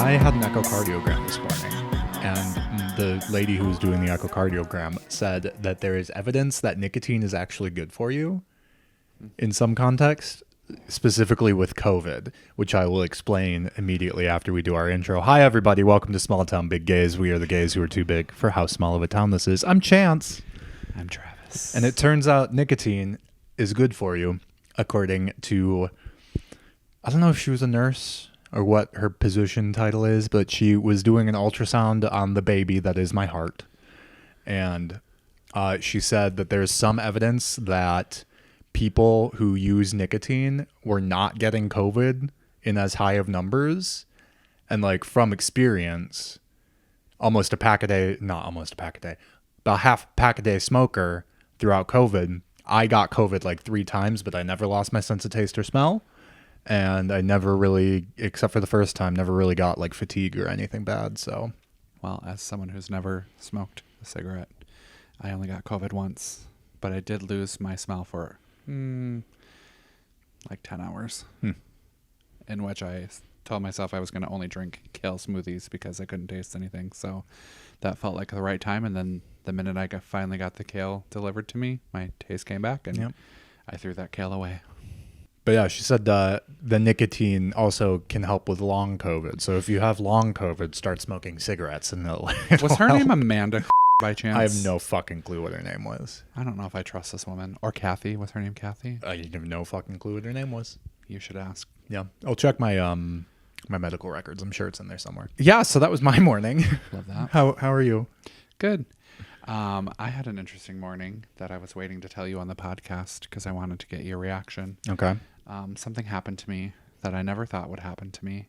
I had an echocardiogram this morning, and the lady who was doing the echocardiogram said that there is evidence that nicotine is actually good for you in some context, specifically with COVID, which I will explain immediately after we do our intro. Hi, everybody. Welcome to Small Town Big Gays. We are the gays who are too big for how small of a town this is. I'm Chance. I'm Travis. And it turns out nicotine is good for you, according to, I don't know if she was a nurse or what her position title is, but she was doing an ultrasound on the baby that is my heart. And she said that there's some evidence that people who use nicotine were not getting COVID in as high of numbers. And like from experience, about half a pack a day smoker throughout COVID, I got COVID like 3 times, but I never lost my sense of taste or smell. And I never really, except for the first time, never really got like fatigue or anything bad. So, well, as someone who's never smoked a cigarette, I only got COVID once, but I did lose my smell for like 10 hours, in which I told myself I was going to only drink kale smoothies because I couldn't taste anything. So that felt like the right time. And then the minute I finally got the kale delivered to me, my taste came back and I threw that kale away. But yeah, she said the nicotine also can help with long COVID. So if you have long COVID, start smoking cigarettes and it'll Was her help. name Amanda by chance? I have no fucking clue what her name was. I don't know if I trust this woman. Or Kathy. Was her name Kathy? I have no fucking clue what her name was. You should ask. Yeah. I'll check my my medical records. I'm sure it's in there somewhere. Yeah, so that was my morning. Love that. How are you? Good. I had an interesting morning that I was waiting to tell you on the podcast because I wanted to get your reaction. Okay. Something happened to me that I never thought would happen to me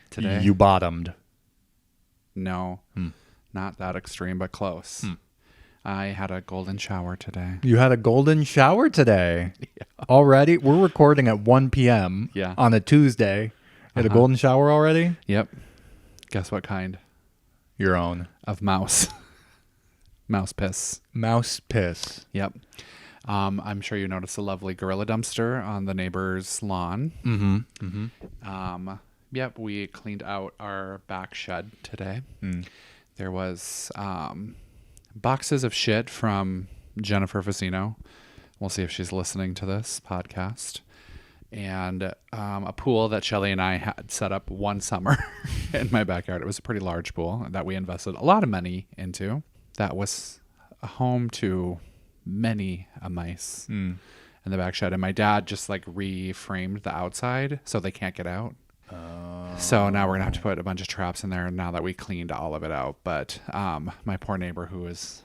today. You bottomed. No, not that extreme, but close. I had a golden shower today. You had a golden shower today? Yeah. Already? We're recording at 1 p.m. On a Tuesday. You had a golden shower already? Yep. Guess what kind? Your own. Of mouse. Mouse piss. Mouse piss. Yep. I'm sure you noticed a lovely gorilla dumpster on the neighbor's lawn. Yep, we cleaned out our back shed today. There was boxes of shit from Jennifer Facino. We'll see if she's listening to this podcast. And a pool that Shelly and I had set up one summer in my backyard. It was a pretty large pool that we invested a lot of money into. That was a home to many mice in the back shed, and my dad just like reframed the outside so they can't get out. So now we're gonna have to put a bunch of traps in there now that we cleaned all of it out. But my poor neighbor, who is,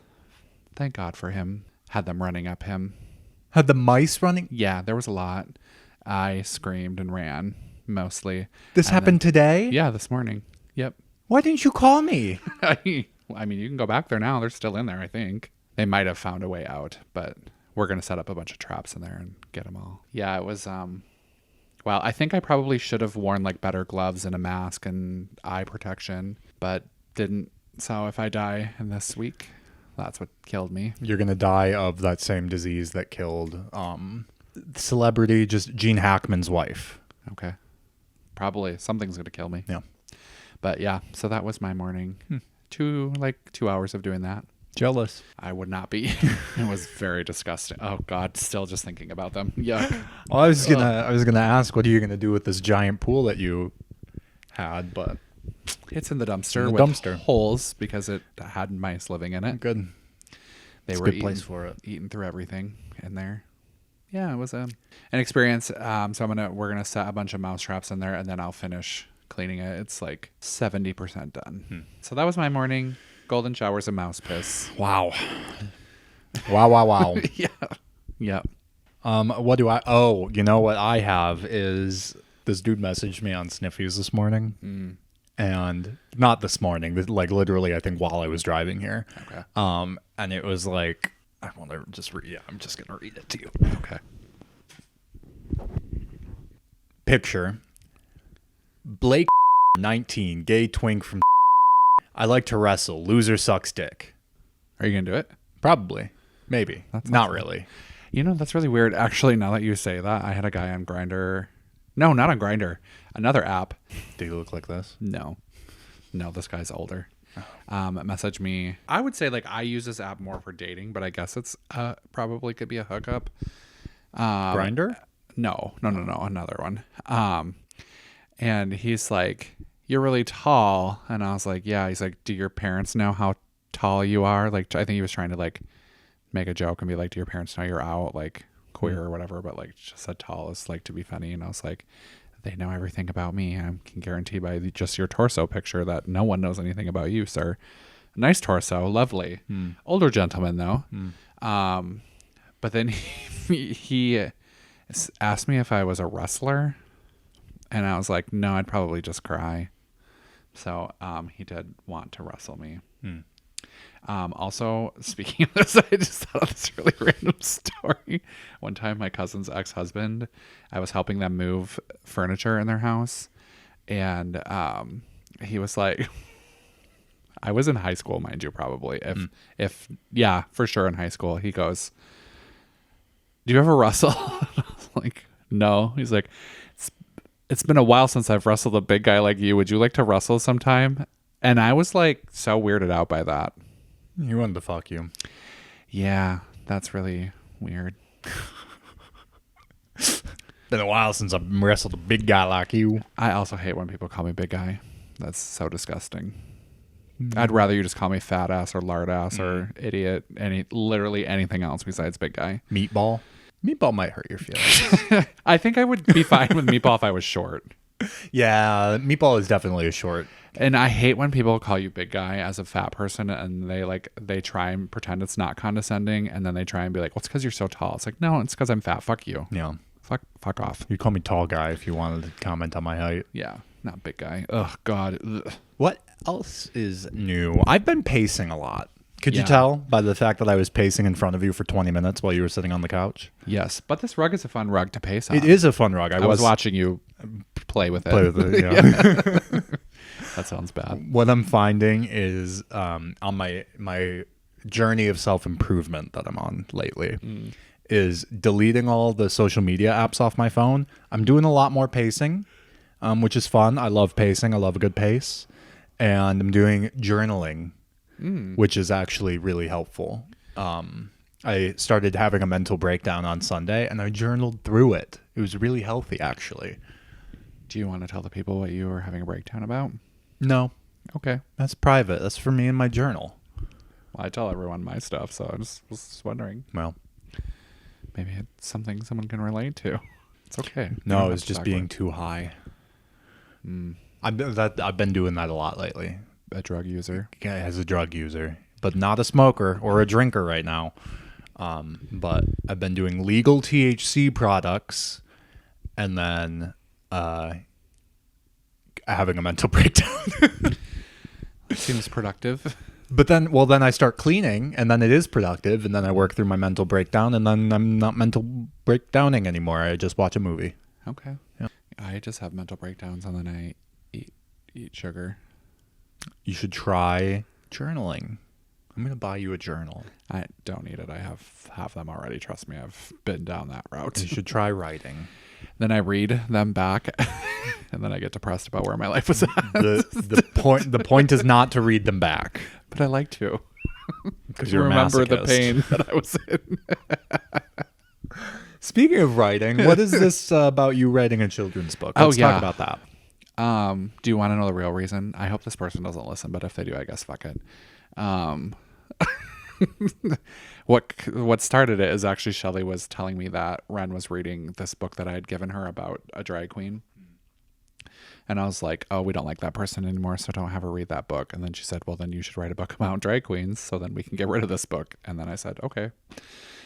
thank God for him, had them running up him. Had the mice running? Yeah, there was a lot. I screamed and ran mostly. This happened today? Yeah, this morning. Yep. Why didn't you call me? I mean, you can go back there now. They're still in there, I think. They might have found a way out, but we're going to set up a bunch of traps in there and get them all. Yeah, it was, well, I think I probably should have worn like better gloves and a mask and eye protection, but didn't. So if I die in this week, that's what killed me. You're going to die of that same disease that killed celebrity, just Gene Hackman's wife. Okay. Probably something's going to kill me. Yeah. But yeah, so that was my morning. 2 hours of doing that. Jealous. I would not be. It was very disgusting. Oh God, still just thinking about them. Yuck. Well, I was gonna ask, what are you gonna do with this giant pool that you had? But it's in the dumpster with holes because it had mice living in it. Good. They were a good place for it. Eating through everything in there. Yeah, it was an experience. So we're gonna set a bunch of mouse traps in there, and then I'll finish cleaning it. It's like 70% done. So that was my morning. Golden showers and mouse piss. Wow. Wow. Yeah. Yep. What do I... Oh, you know what I have is... This dude messaged me on Sniffies this morning. And not this morning. Like literally, I think while I was driving here. Okay. And it was like... I want to just read... Yeah, I'm just going to read it to you. Okay. Picture. Blake 19. Gay twink from... I like to wrestle. Loser sucks dick. Are you going to do it? Probably. Maybe. Not really. You know, that's really weird. Actually, now that you say that, I had a guy on Grindr No, not on Grindr. Another app. Do you look like this? No, this guy's older. Message me. I would say like I use this app more for dating, but I guess it's probably could be a hookup. Grindr? No, another one. And he's like, "You're really tall," and I was like, "Yeah." He's like, "Do your parents know how tall you are?" Like, I think he was trying to like make a joke and be like, "Do your parents know you're out like queer or whatever?" But like just said tall is like to be funny, and I was like, they know everything about me. I can guarantee by just your torso picture that no one knows anything about you, sir. Nice torso, lovely. Older gentleman though. But then he asked me if I was a wrestler, and I was like, no, I'd probably just cry. So he did want to wrestle me. Also, speaking of this, I just thought of this really random story. One time, my cousin's ex-husband, I was helping them move furniture in their house, and he was like, I was in high school, mind you, probably. If yeah, for sure in high school. He goes, "Do you ever wrestle?" I was like, "No." He's like, it's been a while since I've wrestled a big guy like you. Would you like to wrestle sometime? And I was like so weirded out by that. He wanted to fuck you. Yeah, that's really weird. Been a while since I've wrestled a big guy like you. I also hate when people call me big guy. That's so disgusting. I'd rather you just call me fat ass or lard ass or idiot, literally anything else besides big guy. Meatball? Meatball might hurt your feelings. I think I would be fine with meatball if I was short. Yeah, meatball is definitely a short. And I hate when people call you big guy as a fat person, and they try and pretend it's not condescending, and then they try and be like, well, it's because you're so tall. It's like, no, it's because I'm fat. Fuck you. Yeah. Fuck off. You call me tall guy if you wanted to comment on my height. Yeah, not big guy. Ugh, God. Ugh. What else is new? I've been pacing a lot. Could you Yeah. tell by the fact that I was pacing in front of you for 20 minutes while you were sitting on the couch? Yes, but this rug is a fun rug to pace on. It is a fun rug. I was watching you play with it. Play with it, yeah. That sounds bad. What I'm finding is on my journey of self-improvement that I'm on lately is deleting all the social media apps off my phone. I'm doing a lot more pacing, which is fun. I love pacing. I love a good pace. And I'm doing journaling, which is actually really helpful. I started having a mental breakdown on Sunday, and I journaled through it. It was really healthy, actually. Do you want to tell the people what you were having a breakdown about? No. Okay. That's private. That's for me and my journal. Well, I tell everyone my stuff, so I was wondering. Well, maybe it's something someone can relate to. It's okay. no, it's just being too high. I've been doing that a lot lately. A drug user. Yeah, as a drug user, but not a smoker or a drinker right now. But I've been doing legal THC products, and then having a mental breakdown. Seems productive. But then I start cleaning, and then it is productive, and then I work through my mental breakdown, and then I'm not mental breakdowning anymore. I just watch a movie. Okay. Yeah. I just have mental breakdowns, and then I eat sugar. You should try journaling. I'm going to buy you a journal. I don't need it. I have them already. Trust me. I've been down that route. You should try writing. Then I read them back, and then I get depressed about where my life was at. The point is not to read them back. But I like to. Because you're remember a the masochist. pain that I was in. Speaking of writing, what is this about you writing a children's book? Let's talk about that. Do you want to know the real reason? I hope this person doesn't listen, but if they do, I guess fuck it. What started it is actually Shelley was telling me that Ren was reading this book that I had given her about a drag queen. And I was like, oh, we don't like that person anymore, so don't have her read that book. And then she said, well, then you should write a book about drag queens, so then we can get rid of this book. And then I said, okay.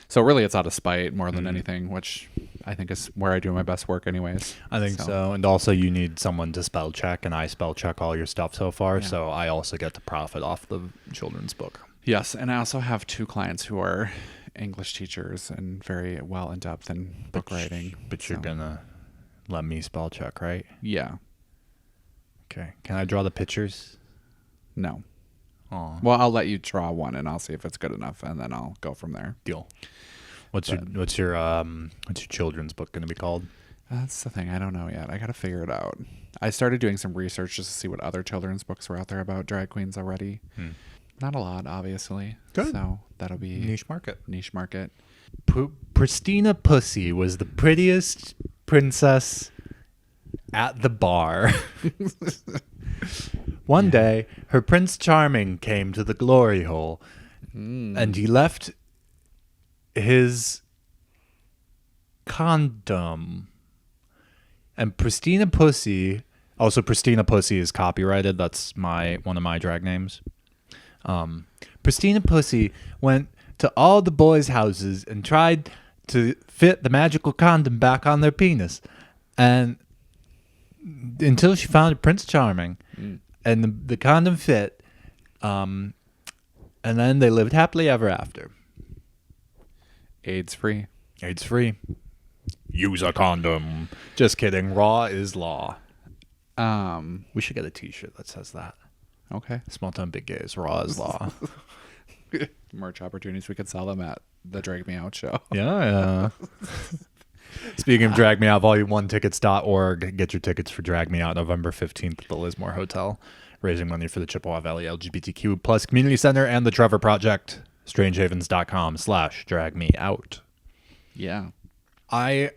So really it's out of spite more than anything, which I think is where I do my best work anyways. I think so. And also you need someone to spell check, and I spell check all your stuff so far, so I also get to profit off the children's book. Yes, and I also have 2 clients who are English teachers and very well in depth in book writing. But you're going to let me spell check, right? Yeah. Okay. Can I draw the pictures? No. Oh, Well, I'll let you draw one, and I'll see if it's good enough, and then I'll go from there. deal. What's your children's book going to be called? That's the thing. I don't know yet. I got to figure it out. I started doing some research just to see what other children's books were out there about drag queens already. Not a lot, obviously. Good. So that'll be Niche market. Niche market. Pristina Pussy was the prettiest princess at the bar. One day, her Prince Charming came to the glory hole, and he left his condom. And Pristina Pussy, also Pristina Pussy is copyrighted. That's one of my drag names. Pristina Pussy went to all the boys' houses and tried to fit the magical condom back on their penis, and until she found Prince Charming, and the condom fit, and then they lived happily ever after. AIDS free. AIDS free. Use a condom. Just kidding. Raw is law. We should get a T-shirt that says that. Okay. Small time big gays. Raw is law. Merch opportunities. We could sell them at the Drag Me Out show. Yeah. Speaking of Drag Me Out, volume1tickets.org. Get your tickets for Drag Me Out November 15th at the Lismore Hotel. Raising money for the Chippewa Valley LGBTQ plus Community Center and the Trevor Project. Strangehavens.com/dragmeout. Yeah. I,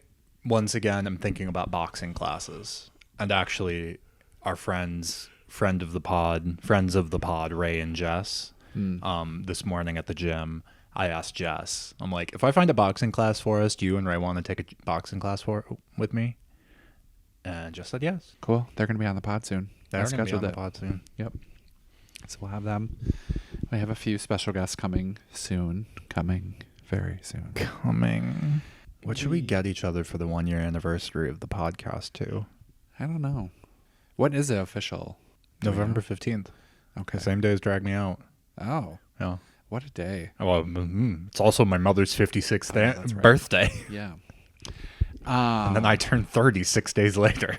once again, am thinking about boxing classes. And actually, our friends of the pod, Ray and Jess, this morning at the gym, I asked Jess, I'm like, if I find a boxing class for us, do you and Ray want to take a boxing class with me? And Jess said yes. Cool. They're going to be on the pod soon. They're going to be on the pod soon. Yep. So we'll have them. We have a few special guests coming soon. Coming very soon. Coming. What should we get each other for the 1-year anniversary of the podcast too? I don't know. What is the official? November 15th. Okay. Same day as Drag Me Out. Oh. Yeah. What a day. Well, it's also my mother's 56th that's right. birthday. Yeah. And then I turned 30 6 days later.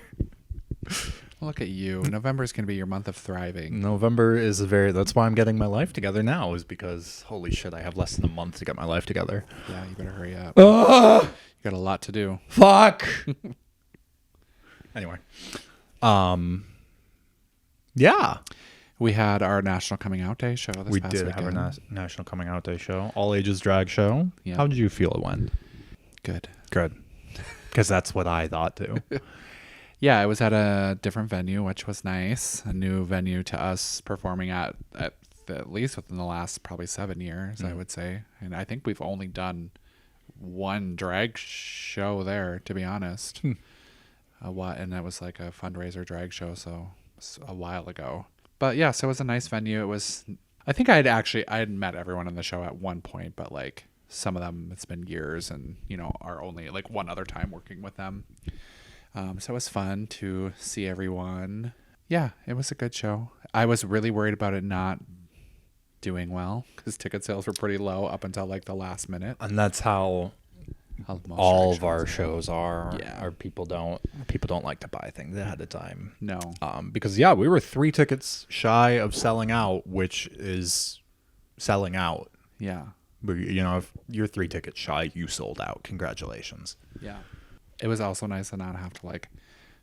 Look at you. November is going to be your month of thriving. November is that's why I'm getting my life together now, is because holy shit, I have less than a month to get my life together. Yeah, you better hurry up. You got a lot to do. Fuck. Anyway. Yeah. We had our National Coming Out Day show this past weekend. Have our National Coming Out Day show. All ages drag show. Yeah. How did you feel it went? Good. Because that's what I thought too. Yeah, it was at a different venue, which was nice. A new venue to us, performing at least within the last probably 7 years, I would say. And I think we've only done one drag show there, to be honest. And that was like a fundraiser drag show, so it was a while ago. But yeah, so it was a nice venue. It was. I think I had met everyone in the show at one point, but like some of them, it's been years, and are only like one other time working with them. So it was fun to see everyone. Yeah, it was a good show. I was really worried about it not doing well because ticket sales were pretty low up until like the last minute. And that's how all of our shows are. Yeah. Our people don't like to buy things ahead of time. No. Because we were 3 tickets shy of selling out, which is selling out. Yeah. But if you're 3 tickets shy, you sold out. Congratulations. Yeah. It was also nice to not have to like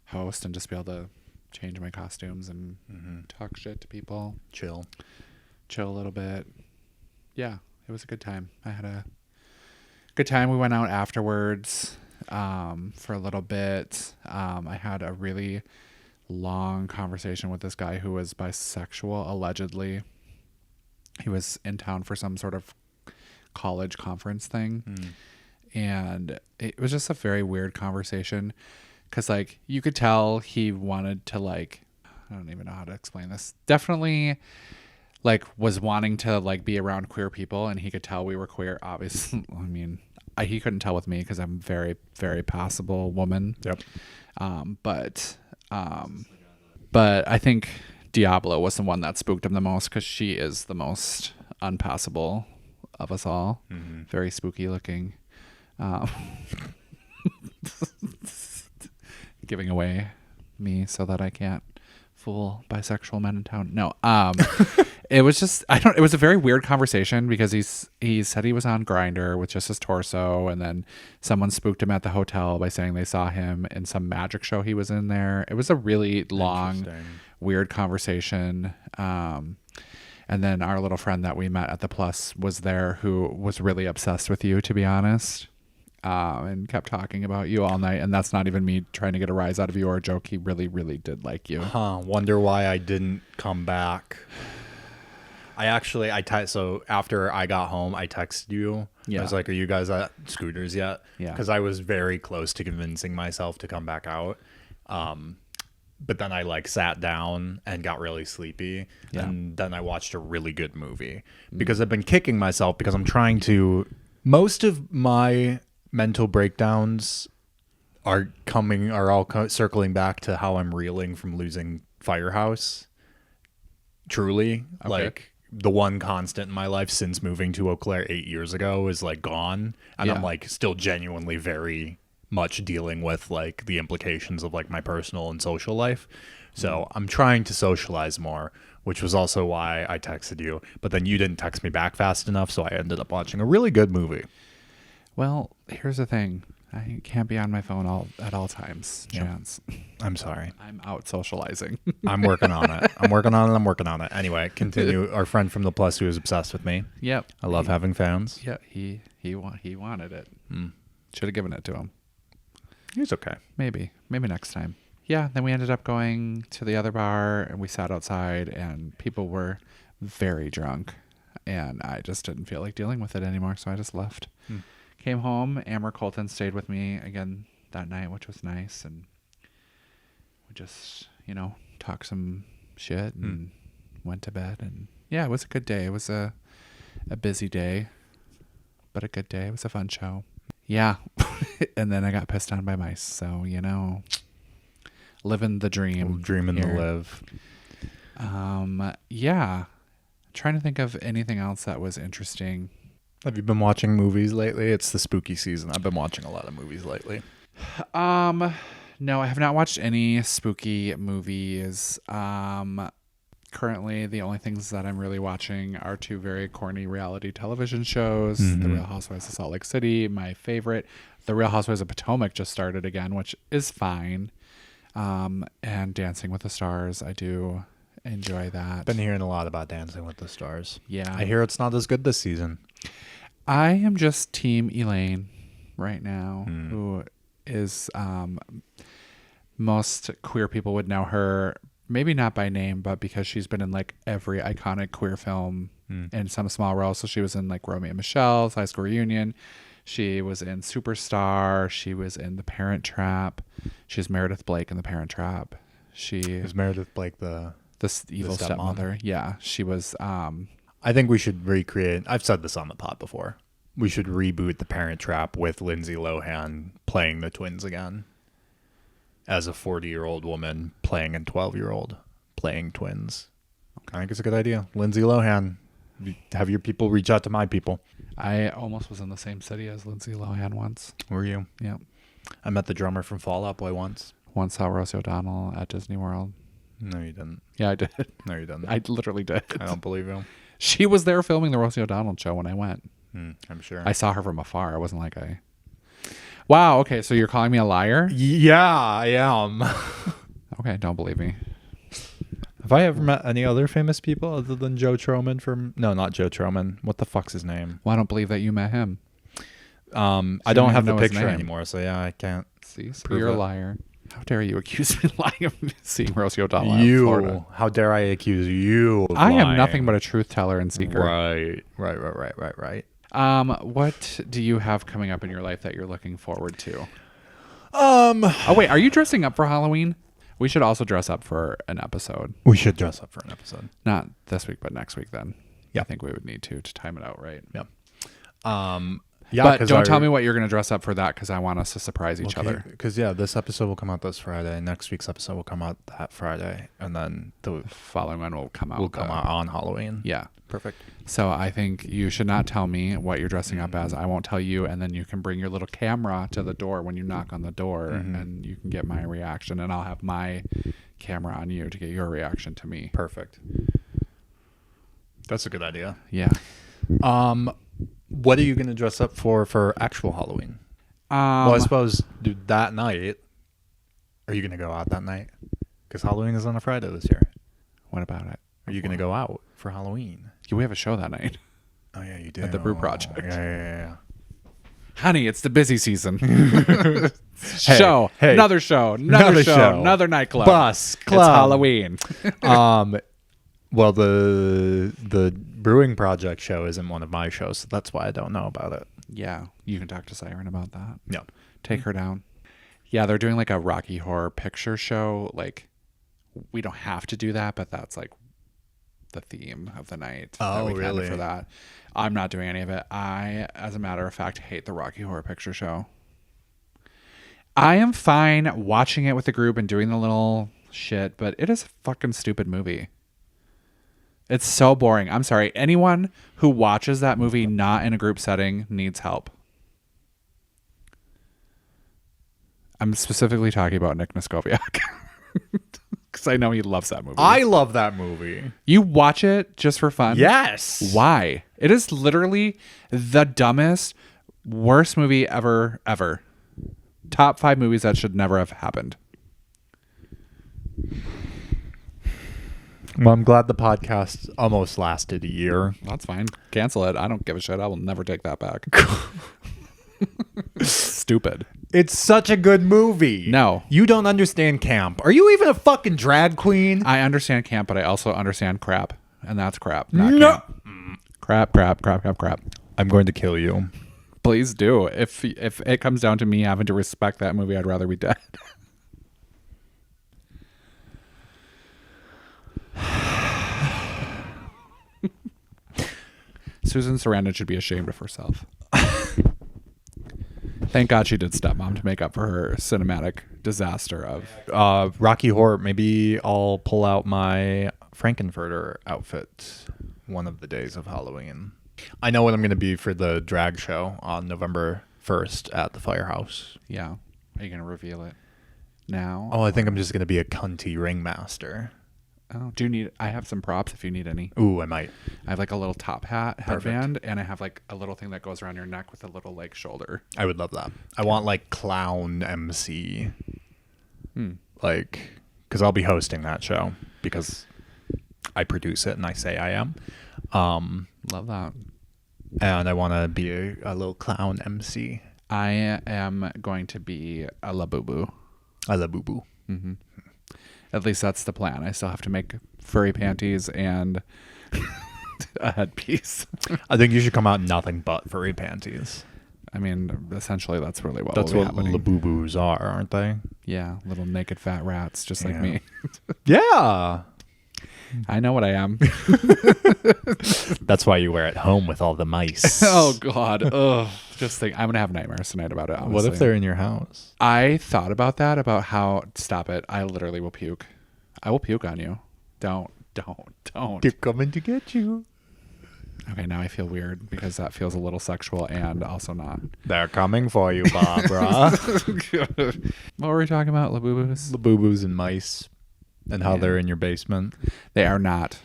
host and just be able to change my costumes and talk shit to people. Chill a little bit. Yeah, it was a good time. I had a good time. We went out afterwards for a little bit. I had a really long conversation with this guy who was bisexual, allegedly. He was in town for some sort of college conference thing. And it was just a very weird conversation because like you could tell he wanted to like, I don't even know how to explain this. Definitely like was wanting to like be around queer people, and he could tell we were queer. Obviously, I mean, he couldn't tell with me because I'm very, very passable woman. Yep. But I think Diablo was the one that spooked him the most because she is the most unpassable of us all. Very spooky looking. Giving away me so that I can't fool bisexual men in town. No. It was just it was a very weird conversation because he said he was on Grindr with just his torso, and then someone spooked him at the hotel by saying they saw him in some magic show he was in there. It was a really long, weird conversation. And then our little friend that we met at the Plus was there, who was really obsessed with you, to be honest, and kept talking about you all night. And that's not even me trying to get a rise out of you or a joke. He really, really did like you. Wonder why I didn't come back. So after I got home, I texted you. Yeah. I was like, are you guys at Scooters yet? Yeah. Because I was very close to convincing myself to come back out. But then I like sat down and got really sleepy. Yeah. And then I watched a really good movie because I've been kicking myself because I'm trying to, most of my mental breakdowns are all circling back to how I'm reeling from losing Firehouse. Truly. Okay. Like the one constant in my life since moving to Eau Claire 8 years ago is like gone. And I'm like still genuinely very much dealing with like the implications of like my personal and social life. So I'm trying to socialize more, which was also why I texted you. But then you didn't text me back fast enough, so I ended up watching a really good movie. Well, here's the thing. I can't be on my phone at all times, Chance. I'm sorry. I'm out socializing. I'm working on it. I'm working on it. Anyway, continue. Our friend from the Plus who is obsessed with me. Yep. I love having fans. Yeah, he wanted it. Should have given it to him. He's okay. Maybe next time. Yeah, then we ended up going to the other bar and we sat outside and people were very drunk and I just didn't feel like dealing with it anymore, so I just left. Came home. Amber Colton stayed with me again that night, which was nice, and we just, talked some shit and went to bed. And yeah, it was a good day. It was a busy day, but a good day. It was a fun show. Yeah. And then I got pissed on by mice. So, living the dream. Dreaming the live. Yeah. Trying to think of anything else that was interesting. Have you been watching movies lately? It's the spooky season. I've been watching a lot of movies lately. No, I have not watched any spooky movies. Currently, the only things that I'm really watching are two very corny reality television shows. The Real Housewives of Salt Lake City, my favorite. The Real Housewives of Potomac just started again, which is fine. And Dancing with the Stars, I do enjoy that. Been hearing a lot about Dancing with the Stars. Yeah. I hear it's not as good this season. I am just Team Elaine right now, who is, most queer people would know her, maybe not by name, but because she's been in like every iconic queer film in some small role. So she was in like Romeo and Michelle's High School Reunion. She was in Superstar. She was in The Parent Trap. She's Meredith Blake in The Parent Trap. Is Meredith Blake the evil stepmother? Yeah, she was. I think we should recreate. I've said this on the pod before. We should reboot The Parent Trap with Lindsay Lohan playing the twins again, as a 40-year-old woman playing a 12-year-old playing twins. I think it's a good idea. Lindsay Lohan, have your people reach out to my people. I almost was in the same city as Lindsay Lohan once. Were you? Yeah. I met the drummer from Fall Out Boy once. Once saw Rosie O'Donnell at Disney World. No, you didn't. Yeah, I did. No, you didn't. I literally did. I don't believe you. She was there filming the Rosie O'Donnell show when I went. I'm sure. I saw her from afar. I wasn't like Wow, okay, so you're calling me a liar? Yeah, I am. Okay, don't believe me. Have I ever met any other famous people other than Joe Troman from... No, not Joe Troman. What the fuck's his name? Well, I don't believe that you met him. I don't have the picture anymore, so yeah, I can't. See, so you're a liar. How dare you accuse me of lying of seeing Rosie O'Donnell in Florida? How dare I accuse you of I lying? am nothing but a truth teller and seeker. Right. What do you have coming up in your life that you're looking forward to? Oh wait, are you dressing up for Halloween? We should also dress up for an episode. We should dress up for an episode. Not this week, but next week then. Yeah. I think we would need to time it out right. Yeah. Yeah, but don't tell me what you're going to dress up for that, because I want us to surprise each other. Because this episode will come out this Friday. Next week's episode will come out that Friday, and then the following one will come out. On Halloween. Yeah, perfect. So I think you should not tell me what you're dressing up as. I won't tell you, and then you can bring your little camera to the door when you knock on the door, and you can get my reaction, and I'll have my camera on you to get your reaction to me. Perfect. That's a good idea. Yeah. What are you going to dress up for actual Halloween? Well, I suppose that night. Are you going to go out that night? Because Halloween is on a Friday this year. What about it? Are you going to go out for Halloween? We have a show that night. Oh, yeah, you do. At the Brew Project. Yeah. Honey, it's the busy season. Hey, Another show, another nightclub. Bus, club. It's Halloween. Well, the Brewing Project show isn't one of my shows, so that's why I don't know about it. Yeah, you can talk to Siren about that. No. Take her down. Yeah, they're doing like a Rocky Horror Picture Show. Like, we don't have to do that, but that's like the theme of the night. Oh, that we really? For that. I'm not doing any of it. I, as a matter of fact, hate the Rocky Horror Picture Show. I am fine watching it with the group and doing the little shit, but it is a fucking stupid movie. It's so boring. I'm sorry. Anyone who watches that movie not in a group setting needs help. I'm specifically talking about Nick Noskoviak. Because I know he loves that movie. I love that movie. You watch it just for fun? Yes. Why? It is literally the dumbest, worst movie ever. Top 5 movies that should never have happened. Well, I'm glad the podcast almost lasted a year. That's fine. Cancel it. I don't give a shit. I will never take that back. Stupid. It's such a good movie. No. You don't understand camp. Are you even a fucking drag queen? I understand camp, but I also understand crap. And that's crap. Not No. Camp. Crap. I'm going to kill you. Please do. If it comes down to me having to respect that movie, I'd rather be dead. Susan Sarandon should be ashamed of herself. Thank God she did Stepmom to make up for her cinematic disaster of... Rocky Horror. Maybe I'll pull out my Frankenfurter outfit one of the days of Halloween. I know what I'm going to be for the drag show on November 1st at the Firehouse. Yeah. Are you going to reveal it now? Oh, I think I'm just going to be a cunty ringmaster. Oh, I have some props if you need any. Ooh, I might. I have like a little top hat, headband, and I have like a little thing that goes around your neck with a little like shoulder. I would love that. I want like clown MC. Like, because I'll be hosting that show because I produce it and I say I am. Love that. And I want to be a little clown MC. I am going to be a Labubu. A la boo boo. Mm-hmm. At least that's the plan. I still have to make furry panties and a headpiece. I think you should come out in nothing but furry panties. I mean, essentially, that's really what That's will be what happening. Labubu's are, aren't they? Yeah, little naked fat rats, just like me. Yeah. I know what I am. That's why you wear it home with all the mice. Oh, God. Ugh. Just think, I'm going to have nightmares tonight about it, honestly. What if they're in your house? I thought about that, about how... Stop it. I literally will puke. I will puke on you. Don't. They're coming to get you. Okay, now I feel weird because that feels a little sexual and also not. They're coming for you, Barbara. What were we talking about? Labubus? Labubus and mice and how they're in your basement. They are not.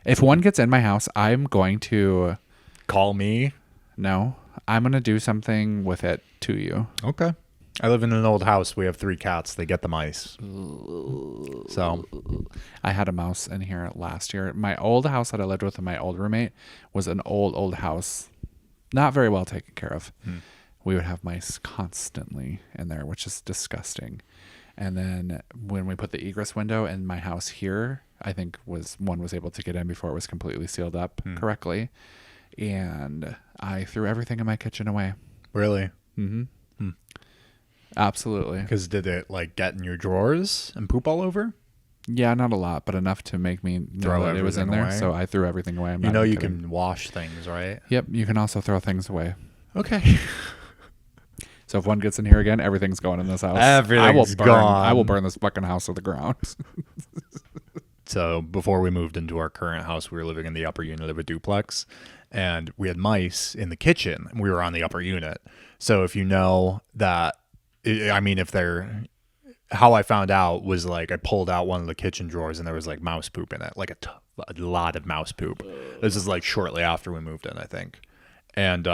If one gets in my house, I'm going to... Call me. No, I'm going to do something with it to you. Okay. I live in an old house. We have 3 cats. They get the mice. So I had a mouse in here last year. My old house that I lived with my old roommate was an old house. Not very well taken care of. We would have mice constantly in there, which is disgusting. And then when we put the egress window in my house here, I think one was able to get in before it was completely sealed up correctly. And I threw everything in my kitchen away. Really? Mm-hmm. Absolutely. Because did it like get in your drawers and poop all over? Yeah, not a lot, but enough to make me know that it was in there. Away. So I threw everything away. You know you can wash things, right? Yep. You can also throw things away. Okay. So if one gets in here again, everything's going in this house. Everything's gone. I will burn this fucking house to the ground. So before we moved into our current house, we were living in the upper unit of a duplex, and we had mice in the kitchen, and we were on the upper unit. So if you know that, I mean, if they're how I found out was like I pulled out one of the kitchen drawers and there was like mouse poop in it, like a lot of mouse poop. This is like shortly after we moved in, I think. And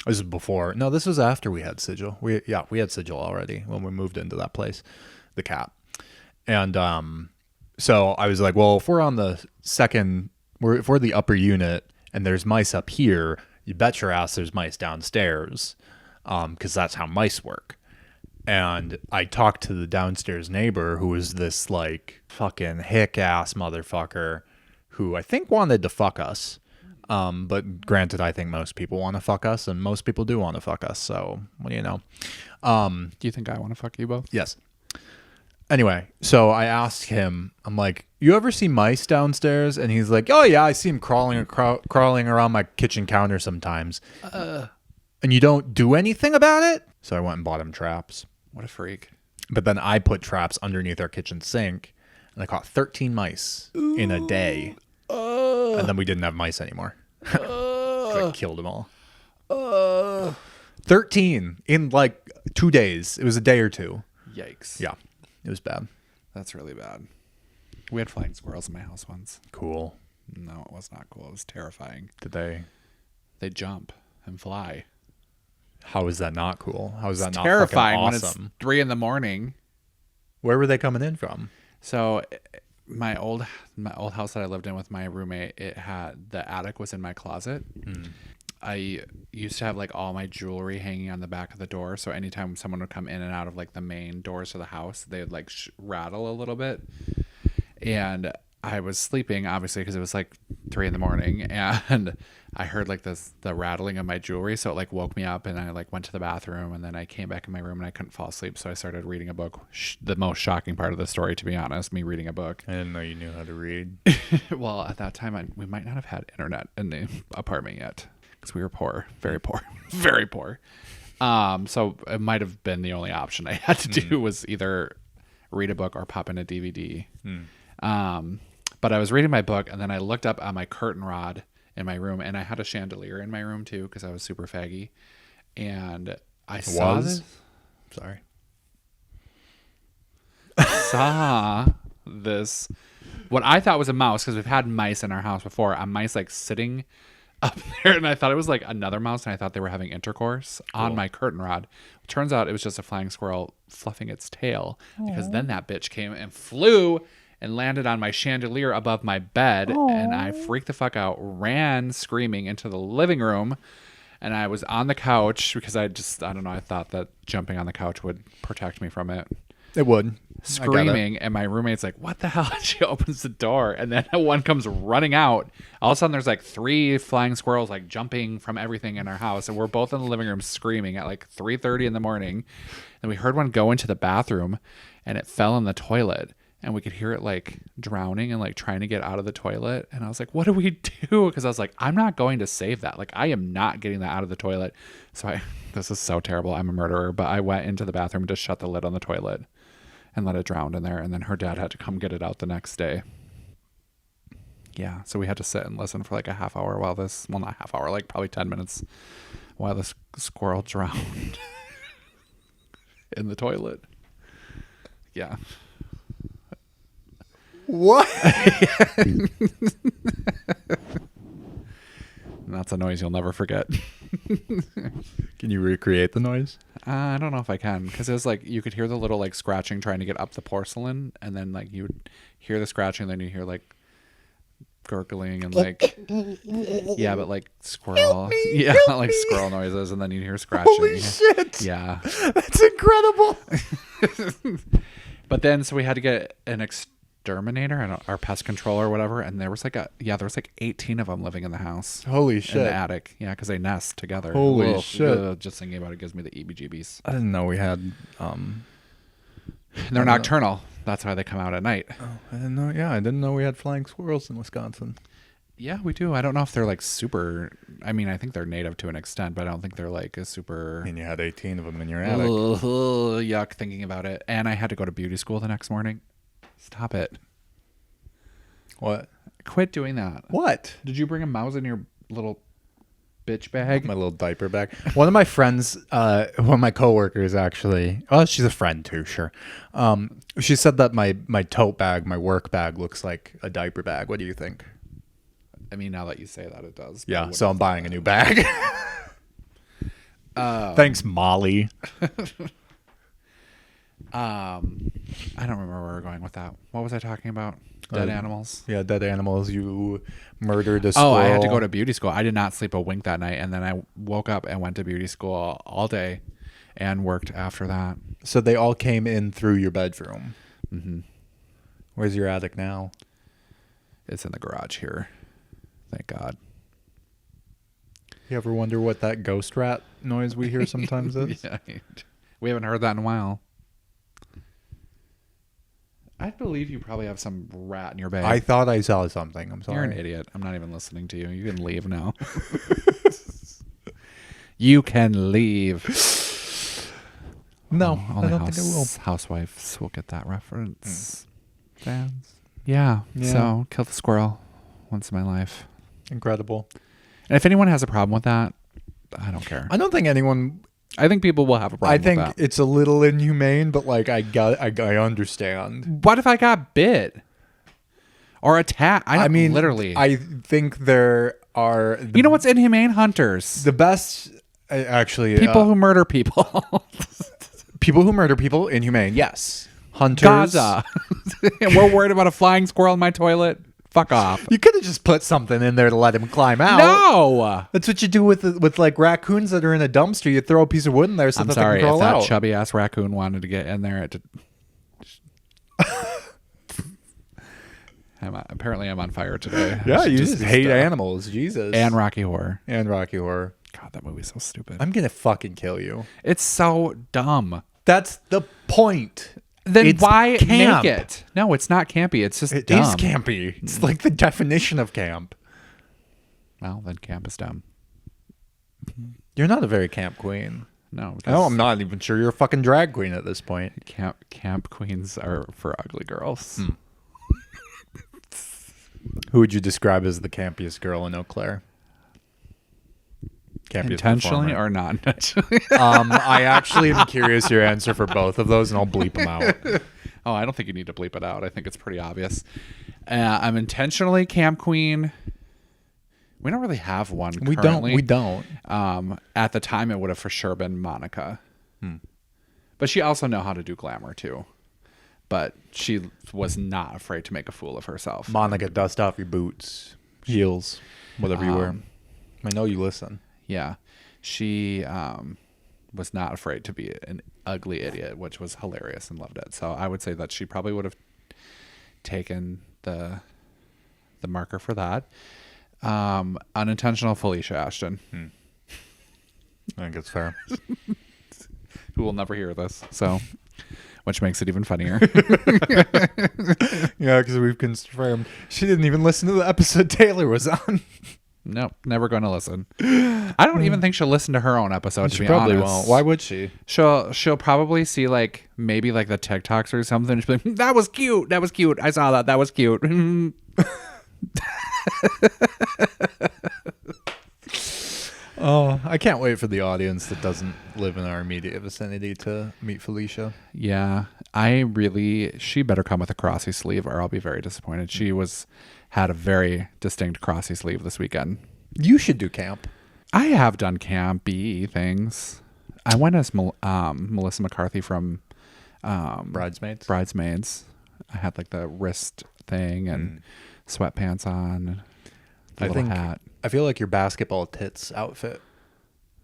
this is before. No, this was after we had Sigil. We had Sigil already when we moved into that place, the cat. And so I was like, well, if we're on the if we're the upper unit and there's mice up here, you bet your ass there's mice downstairs, because that's how mice work. And I talked to the downstairs neighbor, who was this like fucking hick ass motherfucker who I think wanted to fuck us. But granted, I think most people want to fuck us, and most people do want to fuck us. So what do you know? Do you think I want to fuck you both? Yes. Anyway, so I asked him, I'm like, you ever see mice downstairs? And he's like, oh yeah, I see them crawling around my kitchen counter sometimes. And you don't do anything about it? So I went and bought him traps. What a freak. But then I put traps underneath our kitchen sink, and I caught 13 mice in a day. And then we didn't have mice anymore. I killed them all. 13 in like 2 days. It was a day or two. Yikes. Yeah, it was bad. That's really bad. We had flying squirrels in my house once. Cool. No, it was not cool. It was terrifying. Did they? They jump and fly. How is that not cool? How is that not terrifying fucking awesome? When it's 3 a.m. Where were they coming in from? So my old house that I lived in with my roommate, it had the attic was in my closet. I used to have like all my jewelry hanging on the back of the door, so anytime someone would come in and out of like the main doors to the house, they would like rattle a little bit. And I was sleeping, obviously, because it was like 3 a.m, and I heard like the rattling of my jewelry, so it like woke me up, and I like went to the bathroom, and then I came back in my room and I couldn't fall asleep, so I started reading a book. The most shocking part of the story, to be honest, me reading a book. I didn't know you knew how to read. Well, at that time, we might not have had internet in the apartment yet, because we were poor, very poor, very poor. So it might have been the only option I had to do was either read a book or pop in a DVD. But I was reading my book, and then I looked up on my curtain rod in my room, and I had a chandelier in my room too, because I was super faggy. And I saw this, what I thought was a mouse, because we've had mice in our house before, a mice like sitting up there, and I thought it was like another mouse, and I thought they were having intercourse on my curtain rod. Turns out it was just a flying squirrel fluffing its tail. Aww. Because then that bitch came and flew and landed on my chandelier above my bed. Aww. And I freaked the fuck out, ran screaming into the living room, and I was on the couch because I don't know, I thought that jumping on the couch would protect me from it. It would. Screaming, and my roommate's like, what the hell? And she opens the door, and then one comes running out. All of a sudden there's like 3 flying squirrels like jumping from everything in our house, and we're both in the living room screaming at like 3:30 in the morning. And we heard one go into the bathroom, and it fell in the toilet, and we could hear it like drowning and like trying to get out of the toilet. And I was like, what do we do? Because I was like, I'm not going to save that. Like, I am not getting that out of the toilet. So this is so terrible, I'm a murderer, but I went into the bathroom to shut the lid on the toilet and let it drown in there. And then her dad had to come get it out the next day. Yeah. So we had to sit and listen for like a half hour while not half hour, like probably 10 minutes while this squirrel drowned in the toilet. Yeah. What? That's a noise you'll never forget. Can you recreate the noise? I don't know if I can, because it was like you could hear the little like scratching trying to get up the porcelain, and then like you would hear the scratching, then you hear like gurgling and like yeah, but like squirrel, not like squirrel noises, and then you hear scratching. Holy shit! Yeah, that's incredible. But then so we had to get an exterminator, our pest control or whatever, and there was like 18 of them living in the house. Holy shit! In the attic, yeah, because they nest together. Holy shit! Just thinking about it gives me the EBGBs. I didn't know we had. They're nocturnal. That's why they come out at night. Oh, I didn't know. Yeah, I didn't know we had flying squirrels in Wisconsin. Yeah, we do. I don't know if they're like super. I mean, I think they're native to an extent, but I don't think they're like a super. And you had 18 of them in your attic. Yuck, thinking about it. And I had to go to beauty school the next morning. Stop it. What? Quit doing that. What? Did you bring a mouse in your little bitch bag. My little diaper bag. One of my friends, one of my coworkers actually, oh, she's a friend too, sure. She said that my tote bag, my work bag looks like a diaper bag. What do you think? I mean, now that you say that, it does. Yeah, so I'm buying a new bag. Thanks, Molly. I don't remember where we're going with that. What was I talking about? Dead animals? Yeah, dead animals. You murdered a squirrel. Oh, I had to go to beauty school. I did not sleep a wink that night, and then I woke up and went to beauty school all day and worked after that. So they all came in through your bedroom. Mm-hmm. Where's your attic now? It's in the garage here. Thank God. You ever wonder what that ghost rat noise we hear sometimes is? Yeah, we haven't heard that in a while. I believe you probably have some rat in your bag. I thought I saw something. I'm sorry. You're an idiot. I'm not even listening to you. You can leave now. You can leave. No, only I don't think I will. Housewives will get that reference. Fans. Yeah. So, kill the squirrel once in my life. Incredible. And if anyone has a problem with that, I don't care. I don't think anyone... I think people will have a problem with that. I think it's a little inhumane, but like I understand. What if I got bit? Or attacked? I mean, literally. I think there are... You know what's inhumane? Hunters. The best... Actually... People who murder people. People who murder people, inhumane, yes. Hunters. Gaza. We're worried about a flying squirrel in my toilet. Fuck off. You could have just put something in there to let him climb out. No. That's what you do with like raccoons that are in a dumpster. You throw a piece of wood in there so I'm that sorry, they can crawl if that out. chubby ass raccoon wanted to get in there. Apparently I'm on fire today. Yeah, you just hate animals. Jesus. And Rocky Horror. And Rocky Horror. God, that movie's so stupid. I'm going to fucking kill you. It's so dumb. That's the point. Then It's why camp. make it? No, it's not campy. It's just It dumb. is campy. It's like the definition of camp. Well, then camp is dumb. You're not a very camp queen. No. No, I'm not even sure you're a fucking drag queen at this point. Camp queens are for ugly girls. Who would you describe as the campiest girl in Eau Claire? Campiest Intentionally performer. or not intentionally? I actually am curious your answer for both of those, and I'll bleep them out. Oh, I don't think you need to bleep it out. I think it's pretty obvious. I'm intentionally camp queen. We don't really have one currently. We don't. At the time, it would have for sure been Monica. But she also know how to do glamour, too. But she was not afraid to make a fool of herself. Monica, dust off your boots, heels, whatever you wear. I know you listen. Yeah. She was not afraid to be an ugly idiot, which was hilarious and loved it. So I would say that she probably would have taken the marker for that. Unintentional Felicia Ashton. I think it's fair. Who will never hear this. So, which makes it even funnier. Yeah, because we've confirmed she didn't even listen to the episode Taylor was on. Nope, never going to listen. I don't even think she'll listen to her own episode. She to be probably honest. won't. Why would she? She'll probably see like maybe like the TikToks or something. She'll be like, "That was cute. That was cute. I saw that. That was cute." Oh, I can't wait for the audience that doesn't live in our immediate vicinity to meet Felicia. Yeah, she better come with a crossy sleeve or I'll be very disappointed. She had a very distinct crossy sleeve this weekend. You should do camp. I have done campy things. I went as Melissa McCarthy from Bridesmaids. I had like the wrist thing and sweatpants on, the little hat. I feel like your basketball tits outfit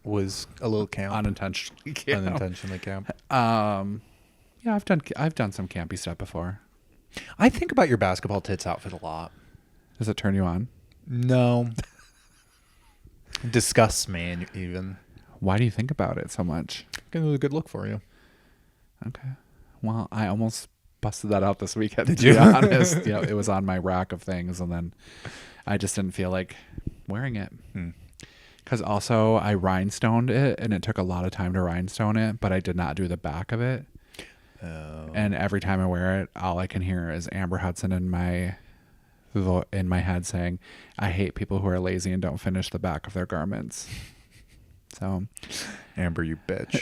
was a little camp. Unintentionally camp. Unintentionally camp. Yeah, I've done some campy stuff before. I think about your basketball tits outfit a lot. Does it turn you on? No. Disgusts me even. Why do you think about it so much? It was a good look for you. Okay. Well, I almost busted that out this weekend. Did to you? be honest. Yeah, it was on my rack of things, and then I just didn't feel like wearing it. Because also I rhinestoned it, and it took a lot of time to rhinestone it, but I did not do the back of it. Oh. And every time I wear it, all I can hear is Amber Hudson in my in my head saying, I hate people who are lazy and don't finish the back of their garments. So, Amber, you bitch.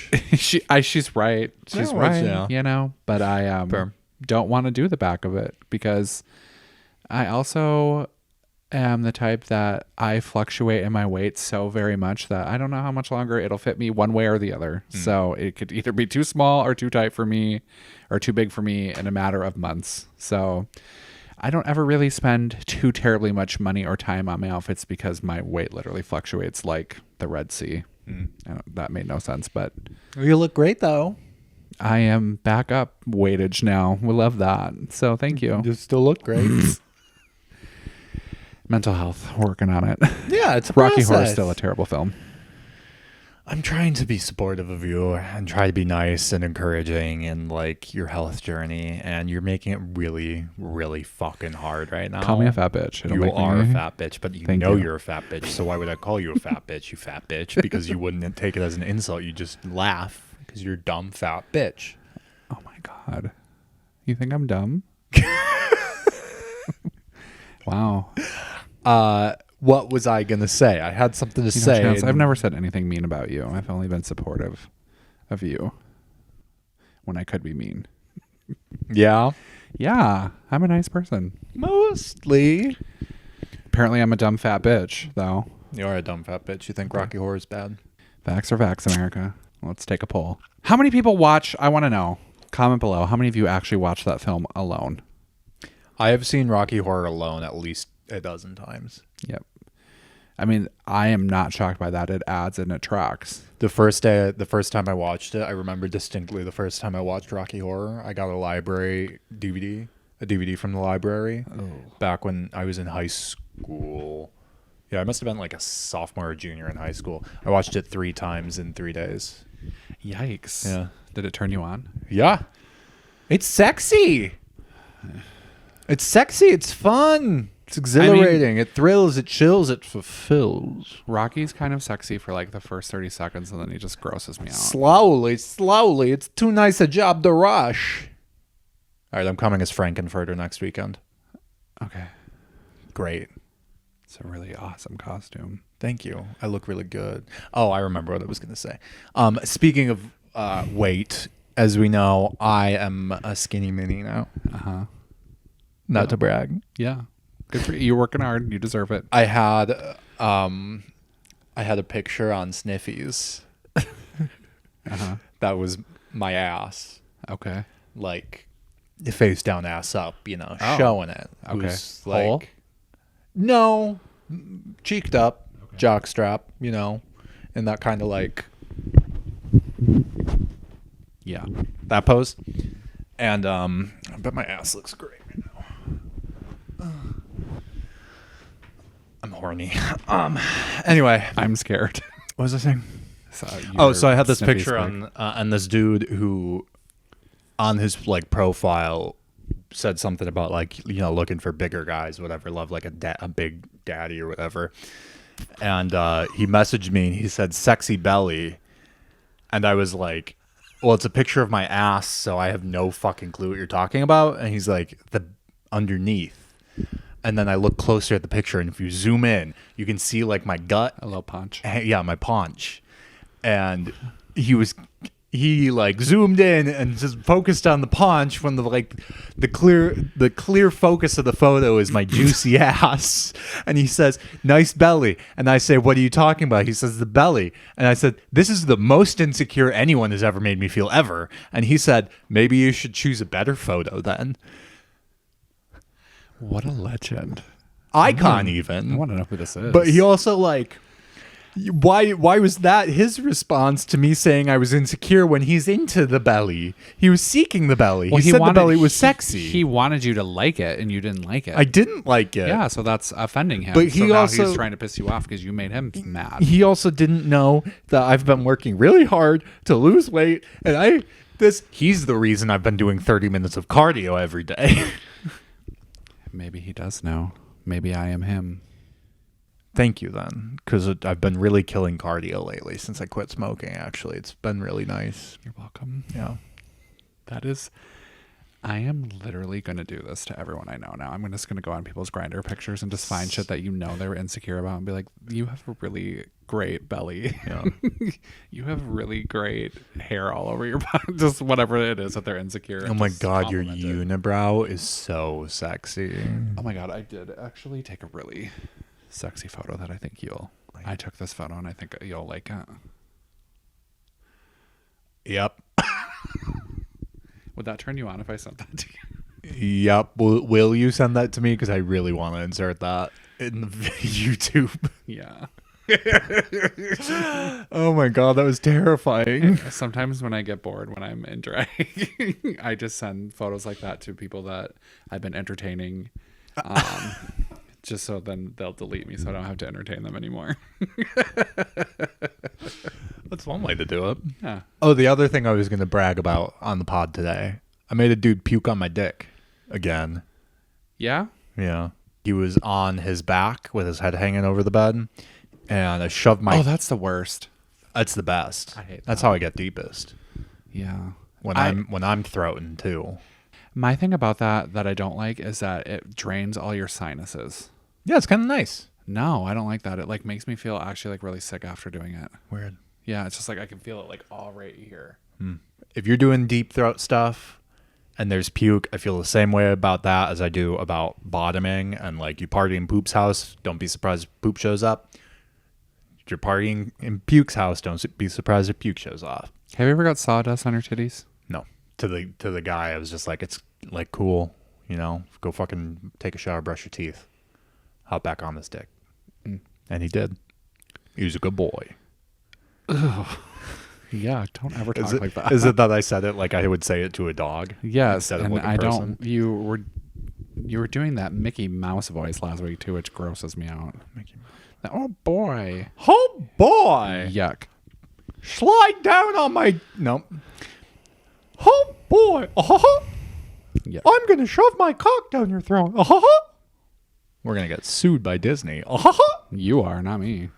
She's right. She's right. Yeah. You know, but I don't want to do the back of it because I also am the type that I fluctuate in my weight so very much that I don't know how much longer it'll fit me one way or the other. So it could either be too small or too tight for me or too big for me in a matter of months. So I don't ever really spend too terribly much money or time on my outfits because my weight literally fluctuates like the Red Sea. That made no sense, but You look great though. I am back up weightage now. We love that. So thank you. You still look great. Mental health, working on it. Yeah, it's a Rocky process. Horror is still a terrible film. I'm trying to be supportive of you and try to be nice and encouraging in like your health journey, and you're making it really, really fucking hard right now. Call me a fat bitch. It'll You make are me... a fat bitch, but you're a fat bitch. So why would I call you a fat bitch, you fat bitch? Because you wouldn't take it as an insult. You just laugh because you're a dumb fat bitch. Oh my God. You think I'm dumb? Wow. What was I gonna say? I had something to say. Chance, I've never said anything mean about you. I've only been supportive of you when I could be mean. Yeah, Yeah, I'm a nice person. mostly. Apparently, I'm a dumb fat bitch, though. You are a dumb fat bitch. You think Rocky Horror is bad? Facts are facts, America. Let's take a poll. How many people watch? I want to know. Comment below. How many of you actually watched that film alone? I have seen Rocky Horror alone at least a dozen times. Yep. I mean, I am not shocked by that. It adds and it tracks. The first time I watched it, I remember distinctly the first time I watched Rocky Horror. I got a DVD from the library back when I was in high school. Yeah, I must have been like a sophomore or junior in high school. I watched it 3 times in 3 days. Yikes. Yeah. Did it turn you on? Yeah. It's sexy. It's sexy. It's fun. It's exhilarating. It thrills. It chills. It fulfills. Rocky's kind of sexy for like the first 30 seconds and then he just grosses me out. Slowly. It's too nice a job to rush. All right, I'm coming as Frankenfurter next weekend. Okay. Great. It's a really awesome costume. Thank you. I look really good. Oh, I remember what I was going to say. Speaking of weight, as we know, I am a skinny mini now. Uh-huh. Not to brag. Yeah. Good for you. You're working hard. You deserve it. I had a picture on Sniffies. Uh-huh. That was my ass. Okay. Like face down, ass up, showing it. It Okay. was like, Whole? No, cheeked up, jock strap, and that kind of like, Yeah. that pose. And I bet my ass looks great right now. I'm horny. Anyway, I'm scared. what was I saying? So I had this picture on this dude who, on his like profile, said something about like looking for bigger guys, whatever, love like a big daddy or whatever. And he messaged me and he said sexy belly, and I was like, well, it's a picture of my ass, so I have no fucking clue what you're talking about. And he's like, the underneath. And then I look closer at the picture, and if you zoom in, you can see like my gut. A little punch. Yeah, my paunch. And he like zoomed in and just focused on the paunch when the clear focus of the photo is my juicy ass. And he says, nice belly. And I say, what are you talking about? He says, the belly. And I said, this is the most insecure anyone has ever made me feel ever. And he said, maybe you should choose a better photo then. What a legend. Icon even. I want to know who this is. But he also like, why was that his response to me saying I was insecure when he's into the belly? He was seeking the belly. Well, he said the belly was sexy. He wanted you to like it, and you didn't like it. I didn't like it. Yeah, so that's offending him. But he now also he's trying to piss you off because you made him mad. He also didn't know that I've been working really hard to lose weight, and he's the reason I've been doing 30 minutes of cardio every day. Maybe he does know. Maybe I am him. Thank you then, because I've been really killing cardio lately since I quit smoking. Actually, it's been really nice. You're welcome. Yeah, that is. I am literally going to do this to everyone I know now. I'm just going to go on people's Grindr pictures and just find shit that they were insecure about and be like, you have a really great belly. Yeah. You have really great hair all over your body. Just whatever it is that they're insecure. Oh my God, your unibrow is so sexy. Oh my God, I did actually take a really sexy photo that I think I took this photo and I think you'll like it. Yep. Would that turn you on if I sent that to you? Yep. Will you send that to me? Because I really want to insert that in the YouTube. Yeah. Oh my God, that was terrifying. Sometimes when I get bored when I'm in drag, I just send photos like that to people that I've been entertaining, just so then they'll delete me so I don't have to entertain them anymore. That's one way to do it. Yeah. Oh, the other thing I was going to brag about on the pod today, I made a dude puke on my dick again. Yeah? Yeah. He was on his back with his head hanging over the bed, and I shoved my... Oh, that's the worst. That's the best. I hate that. That's how I get deepest. Yeah. When I'm throating too. My thing about that I don't like is that it drains all your sinuses. Yeah, it's kind of nice. No, I don't like that. It like makes me feel actually like really sick after doing it. Weird. Yeah, it's just like I can feel it like all right here. If you're doing deep throat stuff and there's puke, I feel the same way about that as I do about bottoming. And like you party in Poop's house, don't be surprised if Poop shows up. If you're partying in Puke's house, don't be surprised if Puke shows off. Have you ever got sawdust on your titties? No. To the guy, I was just like, it's like cool, you know, go fucking take a shower, brush your teeth, hop back on this dick. And he did. He was a good boy. Ugh. Yeah, don't ever talk like that. Is it that I said it like I would say it to a dog? Yes, instead of and like a I person? don't. You were doing that Mickey Mouse voice last week too, which grosses me out. Oh boy! Oh boy! Yuck! Slide down on my no. Oh boy! Yuck. I'm gonna shove my cock down your throat. We're gonna get sued by Disney. You are, not me.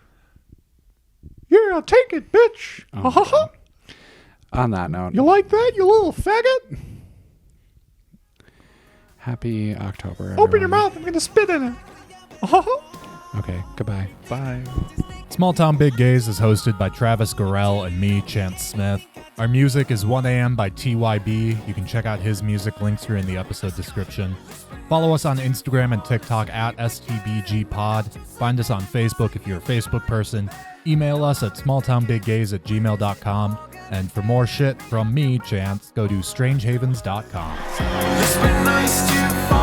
Yeah, take it, bitch. Oh, on that note, You like that, you little faggot? happy October. Open your everyone. mouth. I'm gonna spit in it. Okay, goodbye. Bye. Small Town Big Gays is hosted by Travis Gorell and me, Chance Smith. Our music is 1am by TYB. You can check out his music. Links are in the episode description. Follow us on Instagram and TikTok at STBG Find us on Facebook if you're a Facebook person. Email us at smalltownbiggays@gmail.com. And for more shit from me, Chance, go to strangehavens.com. It's been nice to fall.